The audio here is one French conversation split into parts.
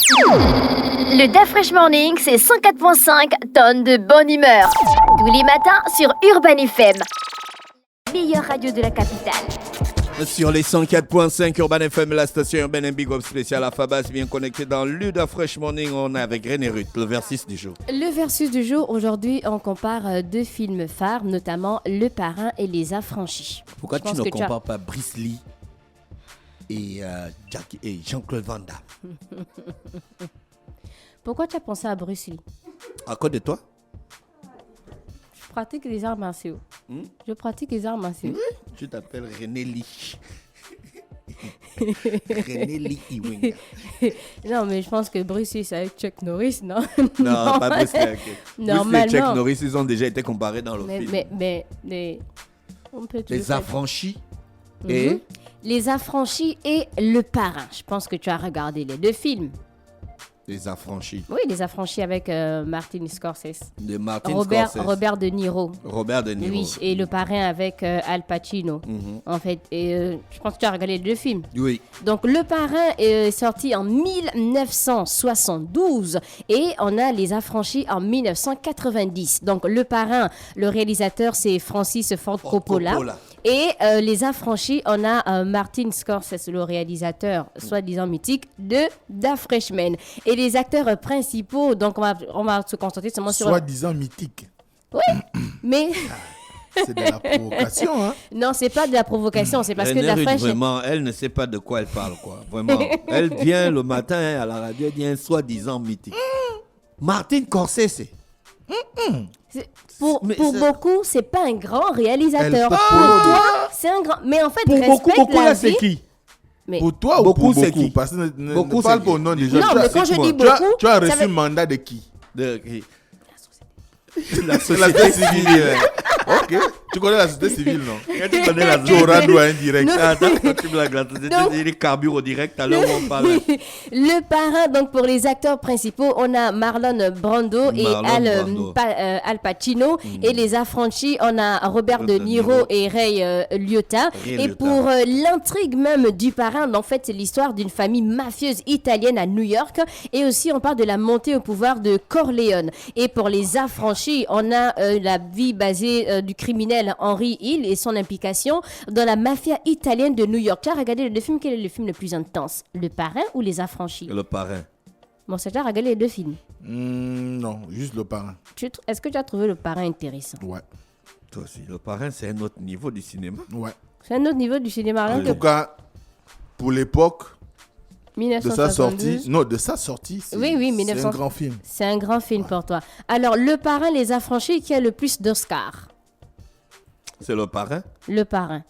Le Da Fresh Morning, c'est 104.5 tonnes de bonne humeur. Tous les matins sur Urban FM. Meilleure radio de la capitale. Sur les 104.5 Urban FM, la station urbaine Big Up spéciale à Fabas, bien connecté dans le Da Fresh Morning. On est avec René Ruth, le versus du jour. Le versus du jour, aujourd'hui, on compare deux films phares, notamment Le Parrain et Les Affranchis. Pourquoi tu ne compares pas Bruce Lee et Jean-Claude Van Damme? Pourquoi tu as pensé à Bruce Lee? À cause de toi? Je pratique les arts martiaux. Je pratique les arts martiaux. Tu t'appelles René Lee. René Lee Ewing. Non, mais je pense que Bruce Lee, c'est avec Chuck Norris, non? Non, pas Bruce Lee. Okay. Normalement. Bruce Lee et Chuck Norris, ils ont déjà été comparés dans le film. Mais on peut Les Affranchis et... Les Affranchis et Le Parrain. Je pense que tu as regardé les deux films. Les Affranchis. Oui, Les Affranchis avec Martin Scorsese. De Martin Robert De Niro. Robert De Niro. Oui, et Le Parrain avec Al Pacino. En fait, et je pense que tu as regardé les deux films. Oui. Donc, Le Parrain est sorti en 1972 et on a Les Affranchis en 1990. Donc, Le Parrain, le réalisateur, c'est Francis Ford Coppola. Et Les Affranchis, on a Martin Scorsese, le réalisateur, soi-disant mythique, de Da Freshman. Et les acteurs principaux, donc on va se concentrer seulement sur... Soi-disant mythique. Oui, mais... C'est de la provocation, hein? Non, c'est pas de la provocation, c'est parce que Da Fresh... Vraiment, elle ne sait pas de quoi elle parle, quoi. Vraiment. Elle vient le matin à la radio, elle dit un soi-disant mythique. Martin Scorsese. Pour beaucoup, c'est pas un grand réalisateur. Pour toi, c'est un grand. Mais en fait, pour beaucoup, la là, c'est vie. qui? Mais pour toi ou beaucoup, pour c'est beaucoup? qui? Parce que Beaucoup, ne parle c'est pas au qui? nom déjà. Non, mais quand je dis beaucoup, tu as reçu ça veut- un mandat de qui? La La société civile. Ok. Tu connais la société civile, non? Quand tu connais la Tu auras droit indirect. Attends, quand tu blagues, la société civile carbure au direct, à l'heure où on parle. Le Parrain, donc pour les acteurs principaux, on a Marlon Brando et Al Pacino. Et les Affranchis, on a Robert De Niro et Ray Liotta. Et pour l'intrigue même du Parrain, en fait, c'est l'histoire d'une famille mafieuse italienne à New York. Et aussi, on parle de la montée au pouvoir de Corleone. Et pour les Affranchis, on a la vie basée du criminel Henry Hill et son implication dans la mafia italienne de New York. Tu as regardé les deux films, quel est le film le plus intense? Le Parrain ou Les Affranchis? Le Parrain. Bon, c'est tu as regardé les deux films. Non, juste Le Parrain. Est-ce que tu as trouvé Le Parrain intéressant? Ouais. Toi aussi, Le Parrain, c'est un autre niveau du cinéma. Ouais. C'est un autre niveau du cinéma. En tout cas, pour l'époque de 1972. sa sortie, non, de sa sortie, c'est Oui, 1900... c'est un grand film. C'est un grand film pour toi. Alors, Le Parrain, Les Affranchis, qui a le plus d'Oscars? C'est Le Parrain. Le Parrain.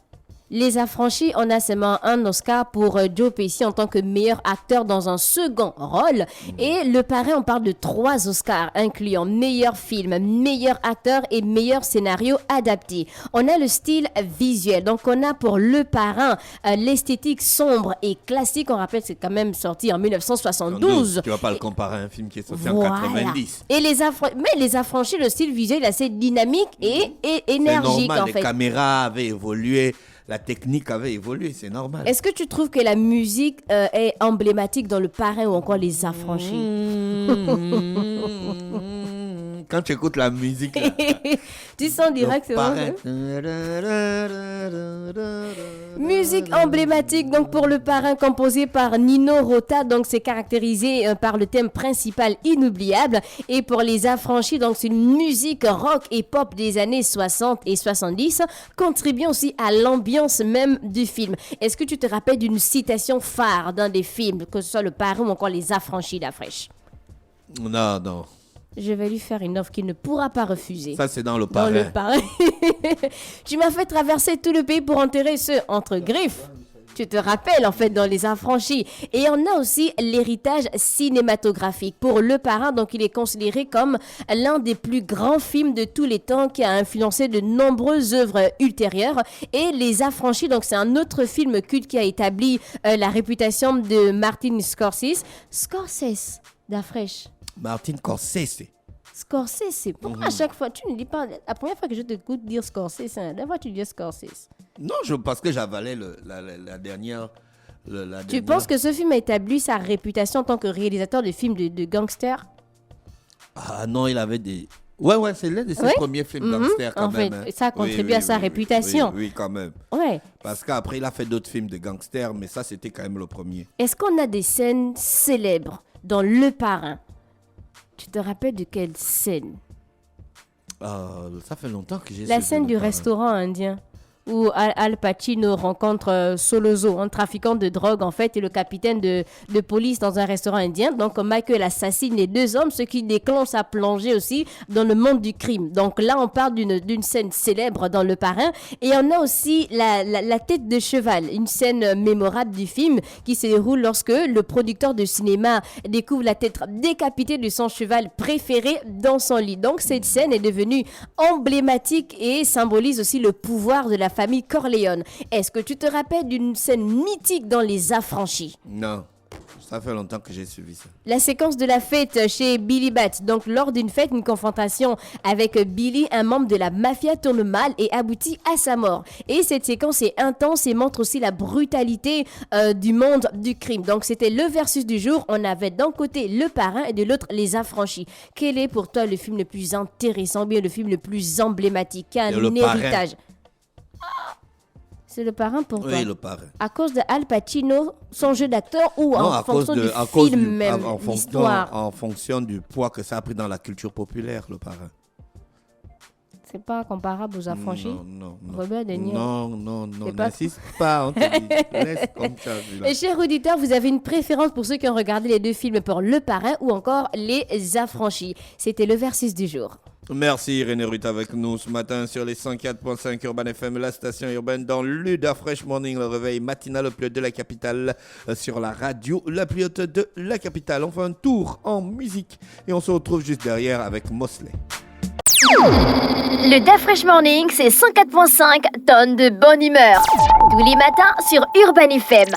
Les Affranchis, on a seulement un Oscar pour Joe Pesci en tant que meilleur acteur dans un second rôle. Et Le Parrain, on parle de 3 Oscars, incluant meilleur film, meilleur acteur et meilleur scénario adapté. On a le style visuel. Donc, on a pour Le Parrain l'esthétique sombre et classique. On rappelle que c'est quand même sorti en 1972. Tu vas pas le comparer à un film qui est sorti Voilà. en 90. Et mais Les Affranchis, le style visuel est assez dynamique et énergique, normal, en les fait. caméras avaient évolué. La technique avait évolué, c'est normal. Est-ce que tu trouves que la musique est emblématique dans Le Parrain ou encore Les Affranchis? Quand tu écoutes la musique, là, Tu sens direct, c'est Parrain. Musique emblématique donc pour Le Parrain, composé par Nino Rota, donc c'est caractérisé par le thème principal inoubliable. Et pour Les Affranchis, donc c'est une musique rock et pop des années 60 et 70, contribuant aussi à l'ambiance même du film. Est-ce que tu te rappelles d'une citation phare dans des films, que ce soit Le Parrain ou encore Les Affranchis d'Afresh? Non. Je vais lui faire une offre qu'il ne pourra pas refuser. Ça, c'est dans Le Dans Parrain. Le Parrain. Tu m'as fait traverser tout le pays pour enterrer ceux entre griffes. Tu te rappelles, en fait, dans Les Affranchis. Et on a aussi l'héritage cinématographique. Pour Le Parrain, donc, il est considéré comme l'un des plus grands films de tous les temps qui a influencé de nombreuses œuvres ultérieures. Et Les Affranchis, donc, c'est un autre film culte qui a établi la réputation de Martin Scorsese. Scorsese, d'Afresh. Martin Scorsese. Scorsese, pourquoi à chaque fois, tu ne dis pas, la première fois que je t'écoute dire Scorsese, la dernière fois tu dis Scorsese. Non, parce que j'avalais la dernière Tu penses que ce film a établi sa réputation en tant que réalisateur de films de gangsters? Ah non, il avait des... Ouais, c'est l'un de ses premiers films gangsters quand même. En fait, ça a contribué à sa réputation. Oui, quand même. Ouais. Parce qu'après, il a fait d'autres films de gangsters, mais ça, c'était quand même le premier. Est-ce qu'on a des scènes célèbres dans Le Parrain? Tu te rappelles de quelle scène? Ça fait longtemps que j'ai... La scène du restaurant indien, où Al Pacino rencontre Solozo, un trafiquant de drogue en fait, et le capitaine de police dans un restaurant indien. Donc Michael assassine les deux hommes, ce qui déclenche sa plongée aussi dans le monde du crime. Donc là, on parle d'une scène célèbre dans Le Parrain. Et on a aussi la tête de cheval, une scène mémorable du film qui se déroule lorsque le producteur de cinéma découvre la tête décapitée de son cheval préféré dans son lit. Donc cette scène est devenue emblématique et symbolise aussi le pouvoir de la famille Corleone. Est-ce que tu te rappelles d'une scène mythique dans Les Affranchis? Non, ça fait longtemps que j'ai suivi ça. La séquence de la fête chez Billy Bat. Donc, lors d'une fête, une confrontation avec Billy, un membre de la mafia, tourne mal et aboutit à sa mort. Et cette séquence est intense et montre aussi la brutalité du monde du crime. Donc, c'était le versus du jour. On avait d'un côté Le Parrain et de l'autre Les Affranchis. Quel est pour toi le film le plus intéressant, bien le film le plus emblématique, qui a un héritage? C'est Le Parrain pour toi? Oui, Le Parrain. À cause de Al Pacino, son jeu d'acteur ou en fonction du film même, l'histoire? En fonction du poids que ça a pris dans la culture populaire, Le Parrain. C'est pas comparable aux Affranchis? Non. Robert De Niro? Non, n'insiste pas, on te dit. Laisse comme ça. Et chers auditeurs, vous avez une préférence pour ceux qui ont regardé les deux films pour Le Parrain ou encore Les Affranchis? C'était le versus du jour. Merci René Ruth avec nous ce matin sur les 104.5 Urban FM, la station urbaine dans l'Uda Fresh Morning, le réveil matinal le plus haut de la capitale, sur la radio la plus haute de la capitale. On fait un tour en musique et on se retrouve juste derrière avec Mosley. Le Da Fresh Morning, c'est 104.5 tonnes de bonne humeur. Tous les matins sur Urban FM.